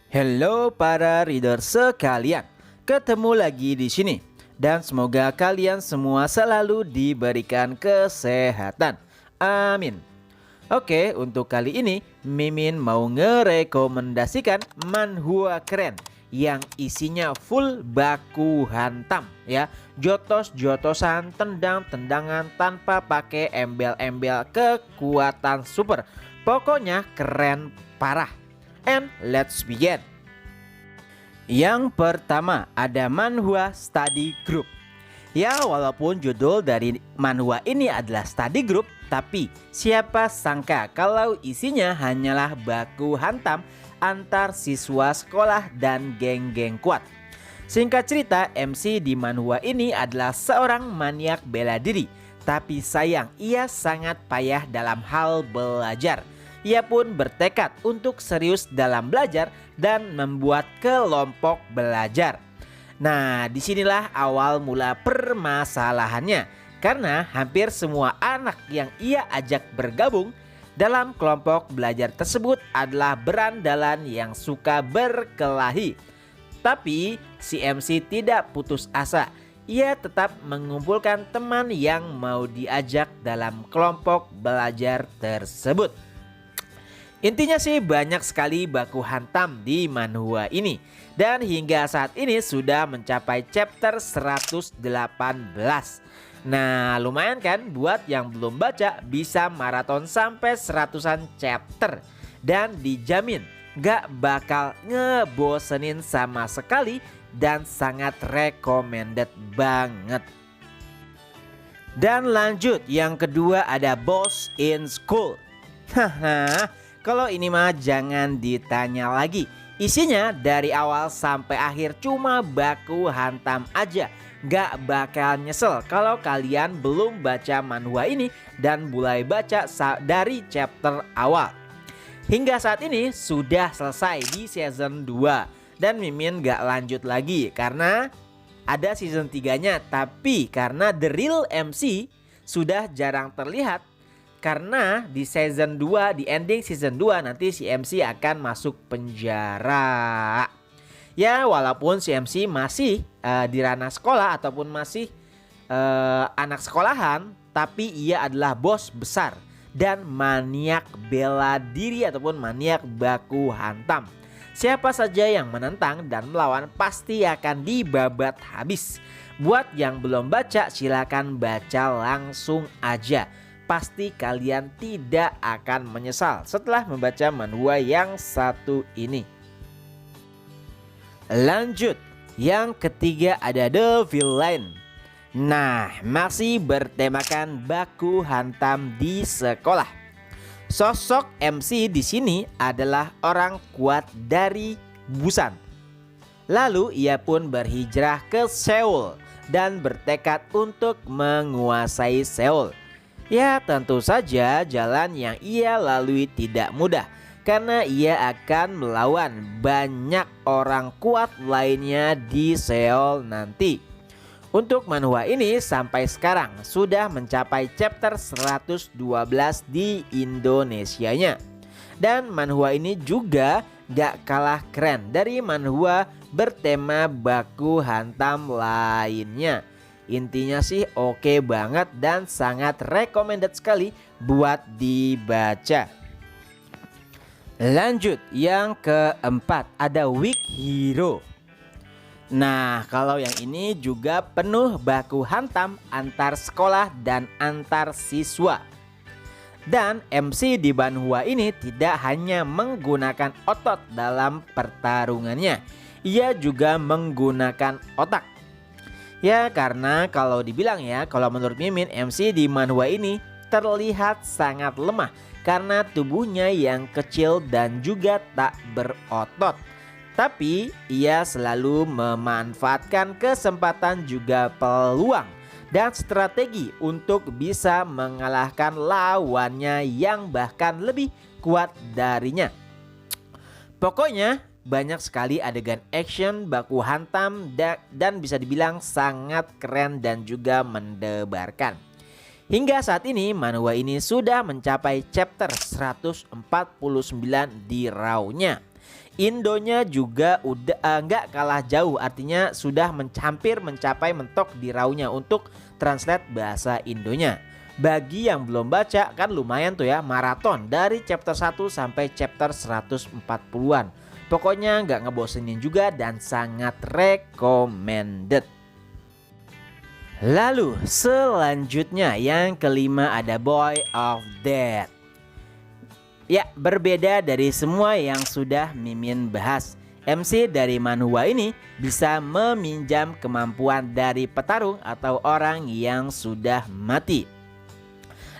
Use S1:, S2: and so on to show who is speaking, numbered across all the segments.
S1: Hello para reader sekalian, ketemu lagi di sini dan semoga kalian semua selalu diberikan kesehatan. Amin. Oke, untuk kali ini Mimin mau ngerekomendasikan manhwa keren yang isinya full baku hantam ya. Jotos-jotosan, tendang-tendangan tanpa pakai embel-embel kekuatan super. Pokoknya keren parah. And let's begin. Yang pertama ada manhwa study group. Ya, walaupun judul dari manhwa ini adalah study group, tapi siapa sangka kalau isinya hanyalah baku hantam antar siswa sekolah dan geng-geng kuat. Singkat cerita, MC di manhwa ini adalah seorang maniak bela diri, tapi sayang ia sangat payah dalam hal belajar. Ia pun bertekad untuk serius dalam belajar dan membuat kelompok belajar. Nah, disinilah awal mula permasalahannya. Karena hampir semua anak yang ia ajak bergabung dalam kelompok belajar tersebut adalah berandalan yang suka berkelahi. Tapi si MC tidak putus asa. Ia tetap mengumpulkan teman yang mau diajak dalam kelompok belajar tersebut. Intinya sih banyak sekali baku hantam di manhwa ini. Dan hingga saat ini sudah mencapai chapter 118. Nah, lumayan kan buat yang belum baca bisa maraton sampai 100-an chapter. Dan dijamin gak bakal ngebosenin sama sekali dan sangat recommended banget. Dan lanjut, yang kedua ada Boss in School. Haha, kalau ini mah jangan ditanya lagi. Isinya dari awal sampai akhir cuma baku hantam aja. Gak bakal nyesel kalau kalian belum baca manhwa ini dan mulai baca dari chapter awal. Hingga saat ini sudah selesai di season 2. Dan Mimin gak lanjut lagi karena ada season 3-nya. Tapi karena The Real MC sudah jarang terlihat. Karena di season 2, di ending season 2 nanti si MC akan masuk penjara. Ya, walaupun si MC masih di ranah sekolah ataupun masih anak sekolahan, tapi ia adalah bos besar dan maniak bela diri ataupun maniak baku hantam. Siapa saja yang menentang dan melawan pasti akan dibabat habis. Buat yang belum baca silakan baca langsung aja. Pasti kalian tidak akan menyesal setelah membaca manhwa yang satu ini. Lanjut, yang ketiga ada The Villain. Nah, masih bertemakan baku hantam di sekolah. Sosok MC di sini adalah orang kuat dari Busan. Lalu ia pun berhijrah ke Seoul dan bertekad untuk menguasai Seoul. Ya, tentu saja jalan yang ia lalui tidak mudah karena ia akan melawan banyak orang kuat lainnya di Seoul nanti. Untuk manhwa ini sampai sekarang sudah mencapai chapter 112 di Indonesianya. Dan manhwa ini juga gak kalah keren dari manhwa bertema baku hantam lainnya. Intinya sih oke banget dan sangat recommended sekali buat dibaca. Lanjut, yang keempat ada Weak Hero. Nah, kalau yang ini juga penuh baku hantam antar sekolah dan antar siswa. Dan MC di manhwa ini tidak hanya menggunakan otot dalam pertarungannya, ia juga menggunakan otak. Ya, karena kalau dibilang ya, kalau menurut Mimin MC di manhwa ini terlihat sangat lemah karena tubuhnya yang kecil dan juga tak berotot. Tapi ia selalu memanfaatkan kesempatan juga peluang dan strategi untuk bisa mengalahkan lawannya yang bahkan lebih kuat darinya. Pokoknya banyak sekali adegan action baku hantam dan bisa dibilang sangat keren dan juga mendebarkan. Hingga saat ini manhwa ini sudah mencapai chapter 149 di raw-nya. Indonya juga udah nggak kalah jauh, artinya sudah hampir mencapai mentok di raunya untuk translate bahasa Indonya. Bagi yang belum baca kan lumayan tuh ya, maraton dari chapter 1 sampai chapter 140-an. Pokoknya nggak ngebosenin juga dan sangat recommended. Lalu selanjutnya yang kelima ada Boy of Death. Ya, berbeda dari semua yang sudah Mimin bahas. MC dari manhwa ini bisa meminjam kemampuan dari petarung atau orang yang sudah mati.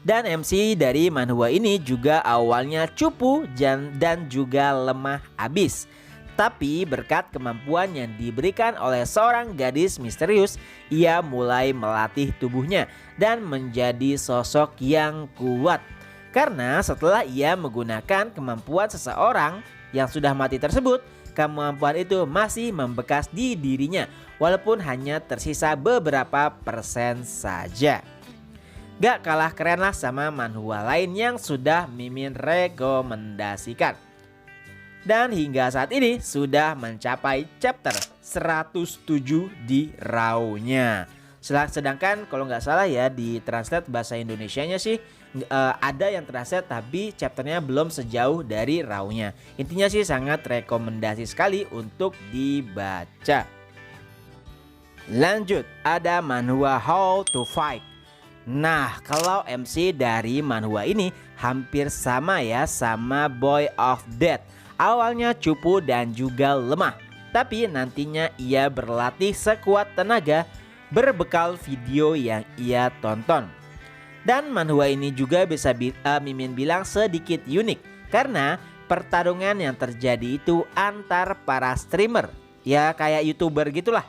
S1: Dan MC dari manhwa ini juga awalnya cupu dan juga lemah abis. Tapi berkat kemampuan yang diberikan oleh seorang gadis misterius, ia mulai melatih tubuhnya dan menjadi sosok yang kuat. Karena setelah ia menggunakan kemampuan seseorang yang sudah mati tersebut, kemampuan itu masih membekas di dirinya walaupun hanya tersisa beberapa persen saja. Gak kalah keren lah sama manhwa lain yang sudah Mimin rekomendasikan. Dan hingga saat ini sudah mencapai chapter 107 di RAW-nya. Sedangkan kalau nggak salah ya di translate bahasa Indonesianya sih ada yang translate tapi chapternya belum sejauh dari RAW-nya. Intinya sih sangat rekomendasi sekali untuk dibaca. Lanjut, ada manhwa How to Fight. Nah, kalau MC dari manhwa ini hampir sama ya sama Boy of Death. Awalnya cupu dan juga lemah, tapi nantinya ia berlatih sekuat tenaga berbekal video yang ia tonton. Dan manhwa ini juga bisa Mimin bilang sedikit unik karena pertarungan yang terjadi itu antar para streamer, ya kayak YouTuber gitulah.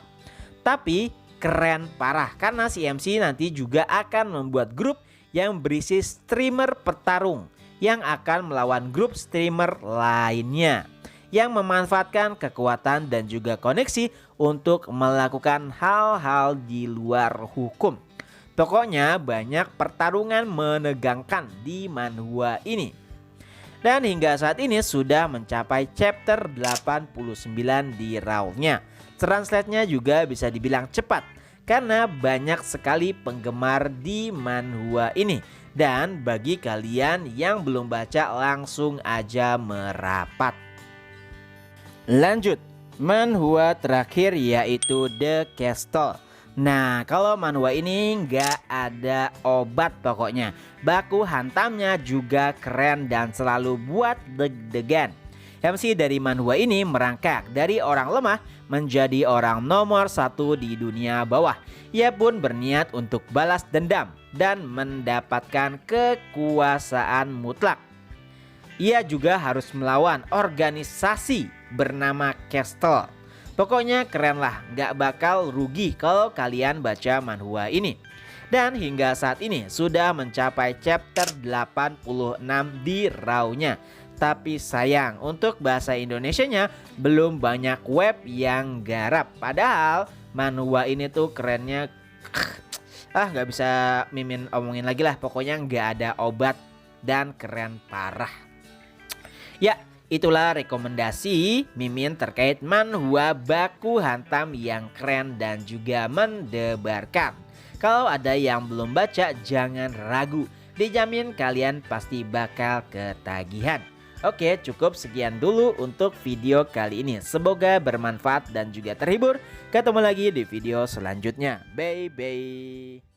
S1: Tapi keren parah karena si MC nanti juga akan membuat grup yang berisi streamer petarung yang akan melawan grup streamer lainnya yang memanfaatkan kekuatan dan juga koneksi untuk melakukan hal-hal di luar hukum. Pokoknya banyak pertarungan menegangkan di manhwa ini. Dan hingga saat ini sudah mencapai chapter 89 di RAW-nya. Translate-nya juga bisa dibilang cepat karena banyak sekali penggemar di manhwa ini. Dan bagi kalian yang belum baca langsung aja merapat. Lanjut, manhwa terakhir yaitu The Castle. Nah, kalau manhwa ini nggak ada obat pokoknya. Baku hantamnya juga keren dan selalu buat deg-degan. MC dari manhwa ini merangkak dari orang lemah menjadi orang nomor 1 di dunia bawah. Ia pun berniat untuk balas dendam dan mendapatkan kekuasaan mutlak. Ia juga harus melawan organisasi bernama Castle. Pokoknya keren lah, gak bakal rugi kalau kalian baca manhwa ini. Dan hingga saat ini sudah mencapai chapter 86 di RAW-nya. Tapi sayang untuk bahasa Indonesianya belum banyak web yang garap. Padahal manhwa ini tuh kerennya gak bisa Mimin omongin lagi lah. Pokoknya gak ada obat dan keren parah. Ya, itulah rekomendasi Mimin terkait manhwa baku hantam yang keren dan juga mendebarkan. Kalau ada yang belum baca jangan ragu, dijamin kalian pasti bakal ketagihan. Oke, cukup sekian dulu untuk video kali ini. Semoga bermanfaat dan juga terhibur. Ketemu lagi di video selanjutnya. Bye bye.